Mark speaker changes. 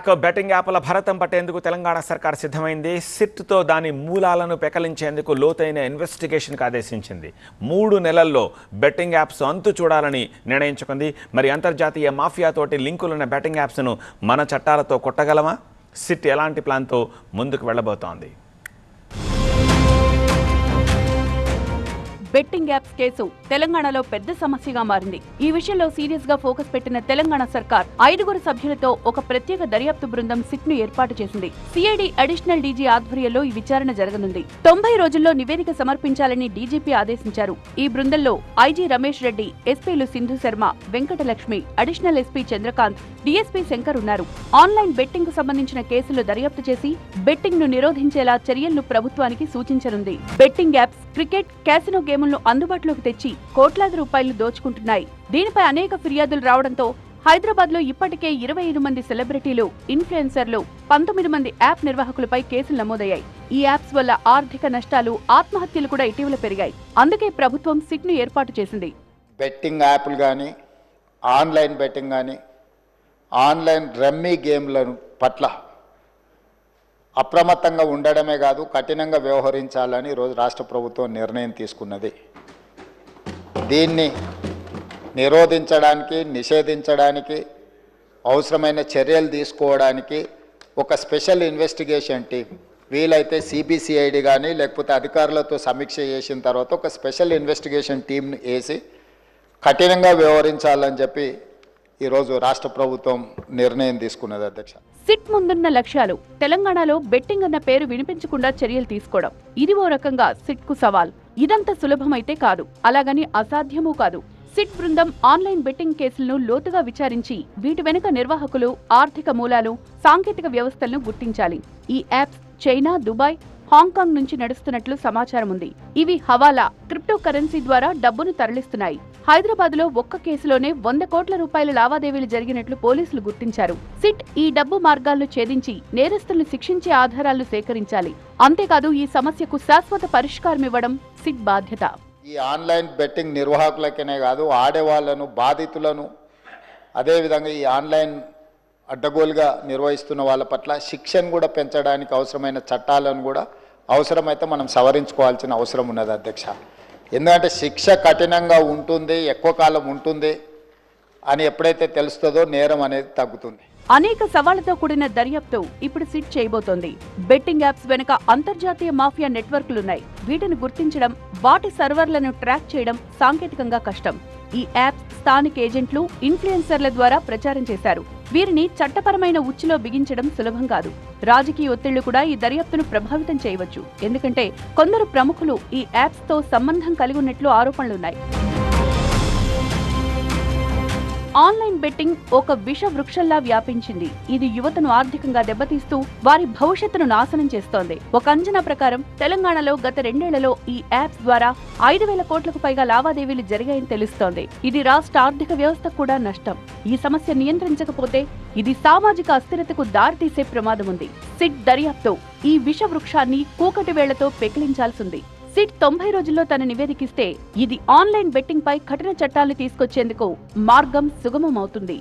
Speaker 1: Back. Betting యాప్ల భరతం పట్టేందుకు తెలంగాణ సర్కార్ సిద్ధమైంది. సిట్తో దాని మూలాలను పెకలించేందుకు లోతైన ఇన్వెస్టిగేషన్కు ఆదేశించింది. 3 నెలల్లో బెట్టింగ్ యాప్స్ అంతు చూడాలని నిర్ణయించుకుంది. మరి అంతర్జాతీయ మాఫియాతోటి లింకులున్న బెట్టింగ్ యాప్స్ను మన చట్టాలతో కొట్టగలమా? సిట్ ఎలాంటి ప్లాన్తో ముందుకు వెళ్ళబోతోంది?
Speaker 2: బెట్టింగ్ యాప్స్ కేసు తెలంగాణలో పెద్ద సమస్యగా మారింది. ఈ విషయంలో సీరియస్ గా ఫోకస్ పెట్టిన తెలంగాణ సర్కార్ 5 సభ్యులతో ఒక ప్రత్యేక దర్యాప్తు బృందం సిట్ ను ఏర్పాటు చేసింది. సిఐడి అడిషనల్ డీజీ ఆధ్వర్యంలో ఈ విచారణ జరగనుంది. 90 రోజుల్లో నివేదిక సమర్పించాలని డీజీపీ ఆదేశించారు. ఈ బృందంలో ఐజీ రమేష్ రెడ్డి, ఎస్పీలు Sindhu Sharma, Venkatalakshmi, additional SP Chandrakant, DSP Shankar ఉన్నారు. ఆన్లైన్ బెట్టింగ్ కు సంబంధించిన కేసులు దర్యాప్తు చేసి బెట్టింగ్ ను నిరోధించేలా చర్యలను ప్రభుత్వానికి సూచించనుంది. బెట్టింగ్ యాప్స్ క్రికెట్, క్యాసినో గేములను అందుబాటులోకి తెచ్చి కోట్లాది రూపాయలు దోచుకుంటున్నాయి. దీనిపై అనేక ఫిర్యాదులు రావడంతో హైదరాబాద్ లో ఇప్పటికే 25 మంది సెలబ్రిటీలు, ఇన్ఫ్లుయెన్సర్లు, 19 మంది యాప్ నిర్వాహకులపై కేసులు నమోదయ్యాయి. ఈ యాప్స్ వల్ల ఆర్థిక నష్టాలు, ఆత్మహత్యలు కూడా ఇటీవల పెరిగాయి. అందుకే ప్రభుత్వం సిట్ ను ఏర్పాటు చేసింది.
Speaker 3: బెట్టింగ్ యాప్లు కానీ, ఆన్లైన్ బెట్టింగ్ కానీ, ఆన్లైన్ రమ్మీ గేమ్ల పట్ల అప్రమత్తంగా ఉండడమే కాదు, కఠినంగా వ్యవహరించాలని ఈరోజు రాష్ట్ర ప్రభుత్వం నిర్ణయం తీసుకున్నది. దీన్ని నిరోధించడానికి, నిషేధించడానికి అవసరమైన చర్యలు తీసుకోవడానికి ఒక స్పెషల్ ఇన్వెస్టిగేషన్ టీం, వీలైతే సిబిసిఐడి కానీ లేకపోతే అధికారులతో సమీక్ష చేసిన తర్వాత ఒక స్పెషల్ ఇన్వెస్టిగేషన్ టీంను వేసి కఠినంగా వ్యవహరించాలని చెప్పి ఈరోజు రాష్ట్ర ప్రభుత్వం నిర్ణయం తీసుకున్నది. అధ్యక్ష,
Speaker 2: సిట్ ముందున్న లక్ష్యాలు తెలంగాణలో బెట్టింగ్ అన్న పేరు వినిపించకుండా చర్యలు తీసుకోవడం. ఇది ఓ రకంగా సిట్ కు సవాల్. ఇదంత సులభమైతే కాదు, అలాగని అసాధ్యమూ కాదు. సిట్ బృందం ఆన్లైన్ బెట్టింగ్ కేసులను లోతుగా విచారించి వీటి వెనుక నిర్వాహకులు, ఆర్థిక మూలాలు, సాంకేతిక వ్యవస్థలను గుర్తించాలి. ఈ యాప్స్ చైనా, దుబాయ్, హాంకాంగ్ నుంచి నడుస్తున్నట్లు సమాచారం ఉంది. ఇవి హవాలా, క్రిప్టో కరెన్సీ ద్వారా డబ్బును తరలిస్తున్నాయి. హైదరాబాద్ లో ఒక్క కేసులోనే 100 కోట్ల రూపాయల లావాదేవీలు జరిగినట్లు పోలీసులు గుర్తించారు. సిట్ ఈ డబ్బు మార్గాలను ఛేదించి నేరస్తులను శిక్షించే ఆధారాలను సేకరించాలి. అంతేకాదు ఈ సమస్యకు శాశ్వత పరిష్కారం ఇవ్వడం సిట్ బాధ్యత.
Speaker 3: ఈ ఆన్లైన్ బెట్టింగ్ నిర్వాహకులకనే కాదు, ఆడేవాళ్లను, బాధితులను, అదేవిధంగా ఈ ఆన్లైన్ అడ్డగోలుగా నిర్వహిస్తున్న వాళ్ళ పట్ల శిక్షను కూడా పెంచడానికి అవసరమైన చట్టాలను కూడా అవసరమైతే మనం సవరించుకోవాల్సిన అవసరం ఉన్నది. అధ్యక్ష, ఎందుకంటే శిక్ష కఠినంగా ఉంటుంది, ఎక్కువ కాలం ఉంటుంది అని ఎప్పుడైతే తెలుస్తుందో నేరం అనేది తగ్గుతుంది.
Speaker 2: అనేక సవాళ్లతో కూడిన దర్యాప్తు ఇప్పుడు సిట్ చేయబోతోంది. బెట్టింగ్ యాప్స్ వెనుక అంతర్జాతీయ మాఫియా నెట్వర్క్లున్నాయి. వీటిని గుర్తించడం, వాటి సర్వర్లను ట్రాక్ చేయడం సాంకేతికంగా కష్టం. ఈ యాప్స్ స్థానిక ఏజెంట్లు, ఇన్ఫ్లుయెన్సర్ల ద్వారా ప్రచారం చేశారు. వీరిని చట్టపరమైన ఉచ్చులో బిగించడం సులభం కాదు. రాజకీయ ఒత్తిళ్లు కూడా ఈ దర్యాప్తును ప్రభావితం చేయవచ్చు. ఎందుకంటే కొందరు ప్రముఖులు ఈ యాప్స్ తో సంబంధం కలిగి ఉన్నట్లు ఆరోపణలున్నాయి. ఆన్లైన్ బెట్టింగ్ ఒక విష వృక్షంలా వ్యాపించింది. ఇది యువతను ఆర్థికంగా దెబ్బతీస్తూ వారి భవిష్యత్తును నాశనం చేస్తోంది. ఒక అంచనా ప్రకారం తెలంగాణలో గత 2 ఏళ్లలో ఈ యాప్స్ ద్వారా 5,000 కోట్లకు పైగా లావాదేవీలు జరిగాయని తెలుస్తోంది. ఇది రాష్ట్ర ఆర్థిక వ్యవస్థకు కూడా నష్టం. ఈ సమస్య నియంత్రించకపోతే ఇది సామాజిక అస్థిరతకు దారితీసే ప్రమాదం ఉంది. సిట్ దర్యాప్తు ఈ విష వృక్షాన్ని కూకటి వేళ్లతో పెకిలించాల్సింది. సిట్ 90 రోజుల్లో తన నివేదికిస్తే ఇది ఆన్లైన్ బెట్టింగ్ పై కఠిన చట్టాలను తీసుకొచ్చేందుకు మార్గం సుగమమవుతుంది.